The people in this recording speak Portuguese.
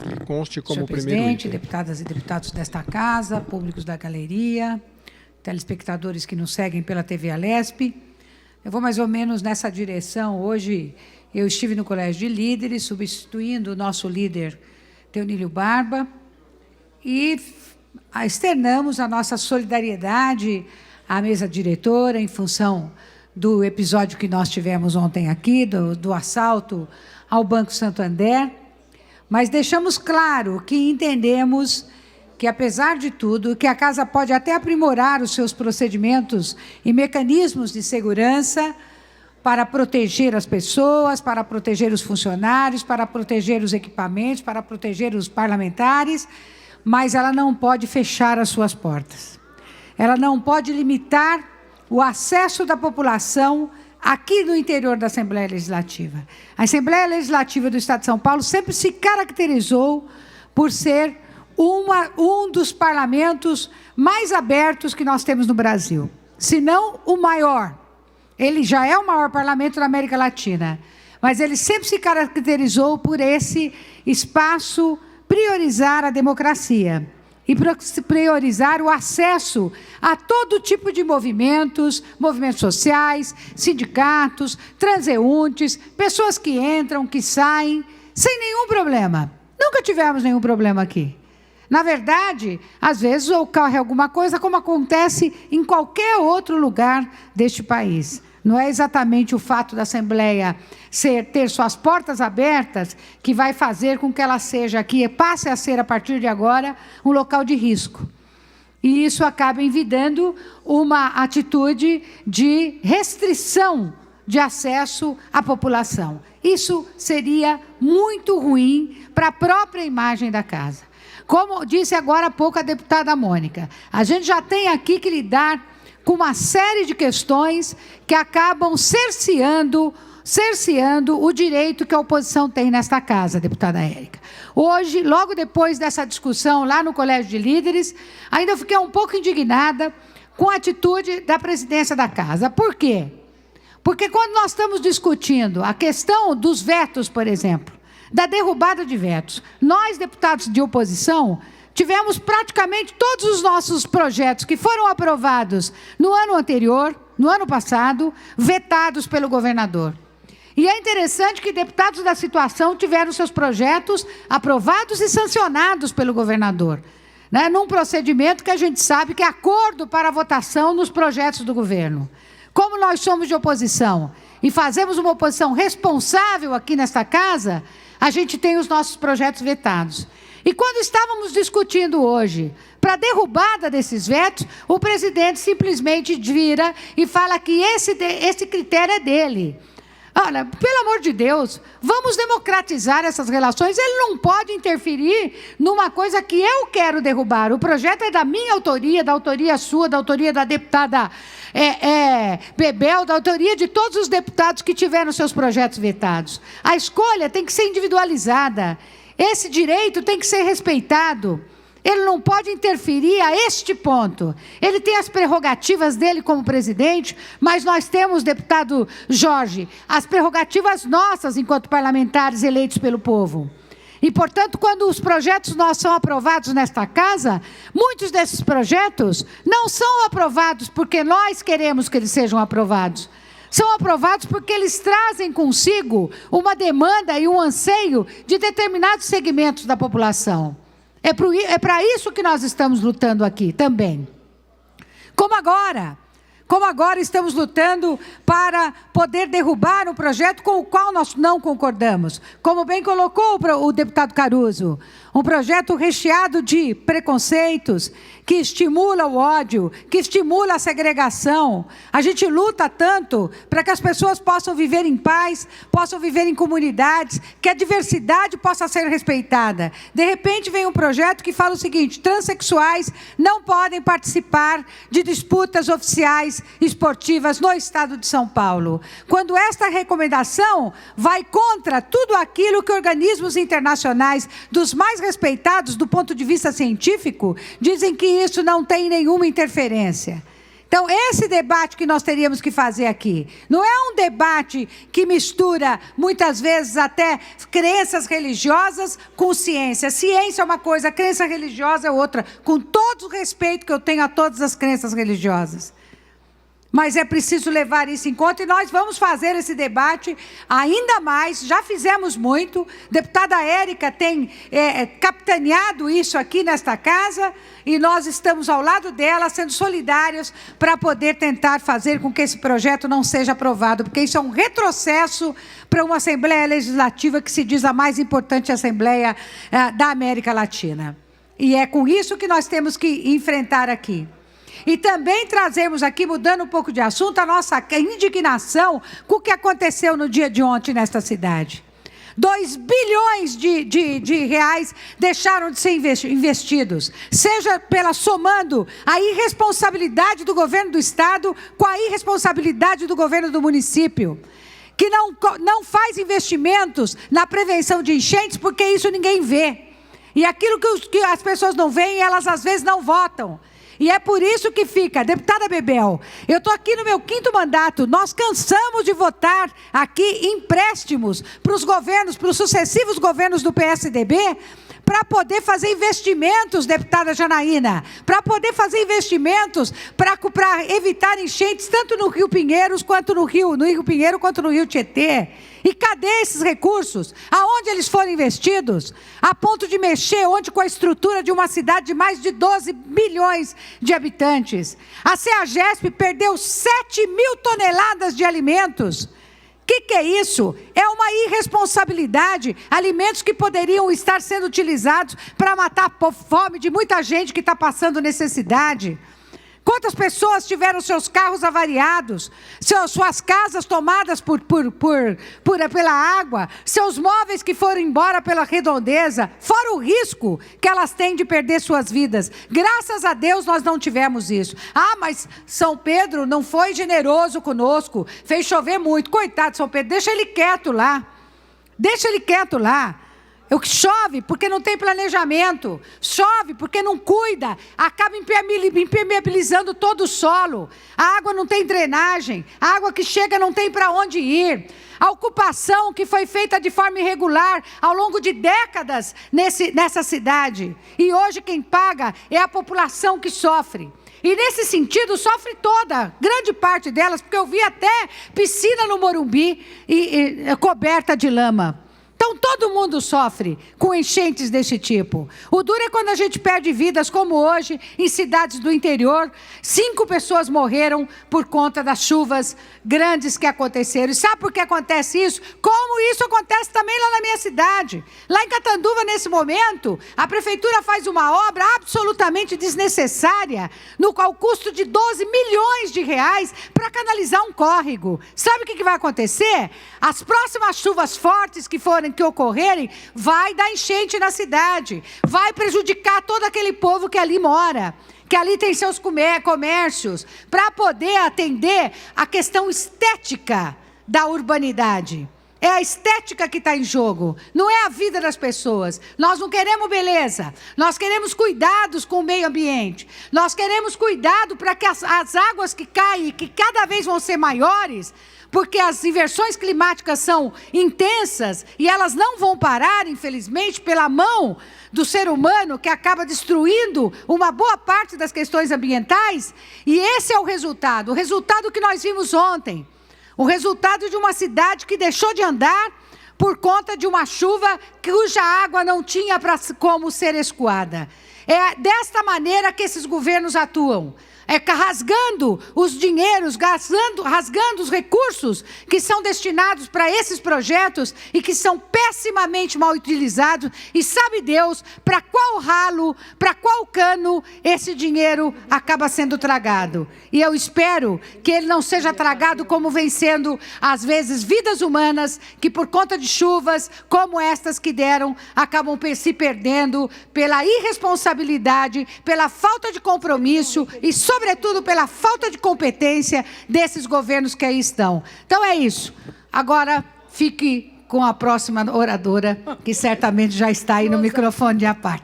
Que conste como Senhor primeiro presidente, item. deputadas e deputados desta casa, públicos da galeria, telespectadores que nos seguem pela TV Alesp. Eu vou mais ou menos nessa direção. Hoje eu estive no Colégio de Líderes, substituindo o nosso líder, Teonílio Barba, e externamos a nossa solidariedade à mesa diretora em função do episódio que nós tivemos ontem aqui, do assalto ao Banco Santander, mas deixamos claro que entendemos que, apesar de tudo, que a Casa pode até aprimorar os seus procedimentos e mecanismos de segurança para proteger as pessoas, para proteger os funcionários, para proteger os equipamentos, para proteger os parlamentares, mas ela não pode fechar as suas portas. Ela não pode limitar o acesso da população aqui no interior da Assembleia Legislativa. A Assembleia Legislativa do Estado de São Paulo sempre se caracterizou por ser um dos parlamentos mais abertos que nós temos no Brasil, se não o maior. Ele já é o maior parlamento da América Latina, mas ele sempre se caracterizou por esse espaço priorizar a democracia e priorizar o acesso a todo tipo de movimentos sociais, sindicatos, transeuntes, pessoas que entram, que saem, sem nenhum problema. Nunca tivemos nenhum problema aqui. Na verdade, às vezes ocorre alguma coisa como acontece em qualquer outro lugar deste país. Não é exatamente o fato da Assembleia ter suas portas abertas que vai fazer com que ela seja aqui, passe a ser, a partir de agora, um local de risco. E isso acaba envidando uma atitude de restrição de acesso à população. Isso seria muito ruim para a própria imagem da casa. Como disse agora há pouco a deputada Mônica, a gente já tem aqui que lidar com uma série de questões que acabam cerceando o direito que a oposição tem nesta casa, deputada Érica. Hoje, logo depois dessa discussão lá no Colégio de Líderes, ainda fiquei um pouco indignada com a atitude da presidência da casa. Por quê? Porque quando nós estamos discutindo a questão dos vetos, por exemplo, da derrubada de vetos, nós, deputados de oposição, tivemos praticamente todos os nossos projetos que foram aprovados no ano anterior, no ano passado, vetados pelo governador. E é interessante que deputados da situação tiveram seus projetos aprovados e sancionados pelo governador, né, num procedimento que a gente sabe que é acordo para a votação nos projetos do governo. Como nós somos de oposição e fazemos uma oposição responsável aqui nesta casa, a gente tem os nossos projetos vetados. E quando estávamos discutindo hoje para a derrubada desses vetos, o presidente simplesmente vira e fala que esse critério é dele. Olha, pelo amor de Deus, vamos democratizar essas relações. Ele não pode interferir numa coisa que eu quero derrubar. O projeto é da minha autoria, da autoria sua, da autoria da deputada Bebel, da autoria de todos os deputados que tiveram seus projetos vetados. A escolha tem que ser individualizada. Esse direito tem que ser respeitado. Ele não pode interferir a este ponto. Ele tem as prerrogativas dele como presidente, mas nós temos, deputado Jorge, as prerrogativas nossas enquanto parlamentares eleitos pelo povo. E, portanto, quando os projetos nossos são aprovados nesta casa, muitos desses projetos não são aprovados porque nós queremos que eles sejam aprovados. São aprovados porque eles trazem consigo uma demanda e um anseio de determinados segmentos da população. É para isso que nós estamos lutando aqui também. Como agora estamos lutando para poder derrubar um projeto com o qual nós não concordamos. Como bem colocou o deputado Caruso, um projeto recheado de preconceitos, que estimula o ódio, que estimula a segregação. A gente luta tanto para que as pessoas possam viver em paz, possam viver em comunidades, que a diversidade possa ser respeitada. De repente vem um projeto que fala o seguinte: transexuais não podem participar de disputas oficiais esportivas no estado de São Paulo. Quando esta recomendação vai contra tudo aquilo que organismos internacionais, dos mais respeitados do ponto de vista científico, dizem que isso não tem nenhuma interferência. Então, esse debate que nós teríamos que fazer aqui, não é um debate que mistura, muitas vezes, até crenças religiosas com ciência. Ciência é uma coisa, crença religiosa é outra, com todo o respeito que eu tenho a todas as crenças religiosas. Mas é preciso levar isso em conta e nós vamos fazer esse debate ainda mais, já fizemos muito. A deputada Érica tem capitaneado isso aqui nesta casa e nós estamos ao lado dela, sendo solidários para poder tentar fazer com que esse projeto não seja aprovado, porque isso é um retrocesso para uma Assembleia Legislativa que se diz a mais importante Assembleia da América Latina. E é com isso que nós temos que enfrentar aqui. E também trazemos aqui, mudando um pouco de assunto, a nossa indignação com o que aconteceu no dia de ontem nesta cidade. 2 bilhões de reais deixaram de ser investidos, seja somando a irresponsabilidade do governo do Estado com a irresponsabilidade do governo do município, que não faz investimentos na prevenção de enchentes, porque isso ninguém vê. E aquilo que as pessoas não veem, elas às vezes não votam. E é por isso que fica, deputada Bebel, eu estou aqui no meu 5º mandato, nós cansamos de votar aqui empréstimos para os governos, para os sucessivos governos do PSDB, para poder fazer investimentos, deputada Janaína, para poder fazer investimentos para evitar enchentes, tanto no Rio Pinheiros, quanto no Rio Pinheiro, quanto no Rio Tietê. E cadê esses recursos? Aonde eles foram investidos? A ponto de mexer onde com a estrutura de uma cidade de mais de 12 milhões de habitantes. A CEAGESP perdeu 7 mil toneladas de alimentos. O que é isso? É uma irresponsabilidade. Alimentos que poderiam estar sendo utilizados para matar a fome de muita gente que está passando necessidade. Quantas pessoas tiveram seus carros avariados, suas casas tomadas pela água, seus móveis que foram embora pela redondeza, fora o risco que elas têm de perder suas vidas. Graças a Deus nós não tivemos isso. Ah, mas São Pedro não foi generoso conosco, fez chover muito. Coitado de São Pedro, deixa ele quieto lá. Deixa ele quieto lá. O que chove porque não tem planejamento, chove porque não cuida, acaba impermeabilizando todo o solo, a água não tem drenagem, a água que chega não tem para onde ir, a ocupação que foi feita de forma irregular ao longo de décadas nessa cidade, e hoje quem paga é a população que sofre. E nesse sentido sofre grande parte delas, porque eu vi até piscina no Morumbi coberta de lama. Então, todo mundo sofre com enchentes desse tipo. O duro é quando a gente perde vidas, como hoje, em cidades do interior. 5 pessoas morreram por conta das chuvas grandes que aconteceram. E sabe por que acontece isso? Como isso acontece também lá na minha cidade. Lá em Catanduva, nesse momento, a prefeitura faz uma obra absolutamente desnecessária, ao custo de 12 milhões de reais, para canalizar um córrego. Sabe o que vai acontecer? As próximas chuvas fortes que ocorrerem, vai dar enchente na cidade, vai prejudicar todo aquele povo que ali mora, que ali tem seus comércios, para poder atender a questão estética da urbanidade. É a estética que está em jogo, não é a vida das pessoas. Nós não queremos beleza, nós queremos cuidados com o meio ambiente, nós queremos cuidado para que as águas que caem, que cada vez vão ser maiores, porque as inversões climáticas são intensas e elas não vão parar, infelizmente, pela mão do ser humano, que acaba destruindo uma boa parte das questões ambientais. E esse é o resultado que nós vimos ontem. O resultado de uma cidade que deixou de andar por conta de uma chuva cuja água não tinha como ser escoada. É desta maneira que esses governos atuam. Rasgando os dinheiros, rasgando os recursos que são destinados para esses projetos e que são pessimamente mal utilizados. E sabe Deus para qual ralo, para qual cano esse dinheiro acaba sendo tragado. E eu espero que ele não seja tragado como vem sendo, às vezes, vidas humanas que por conta de chuvas como estas que deram, acabam se perdendo pela irresponsabilidade, pela falta de compromisso e, sobretudo, pela falta de competência desses governos que aí estão. Então é isso. Agora fique com a próxima oradora, que certamente já está aí no microfone de à parte.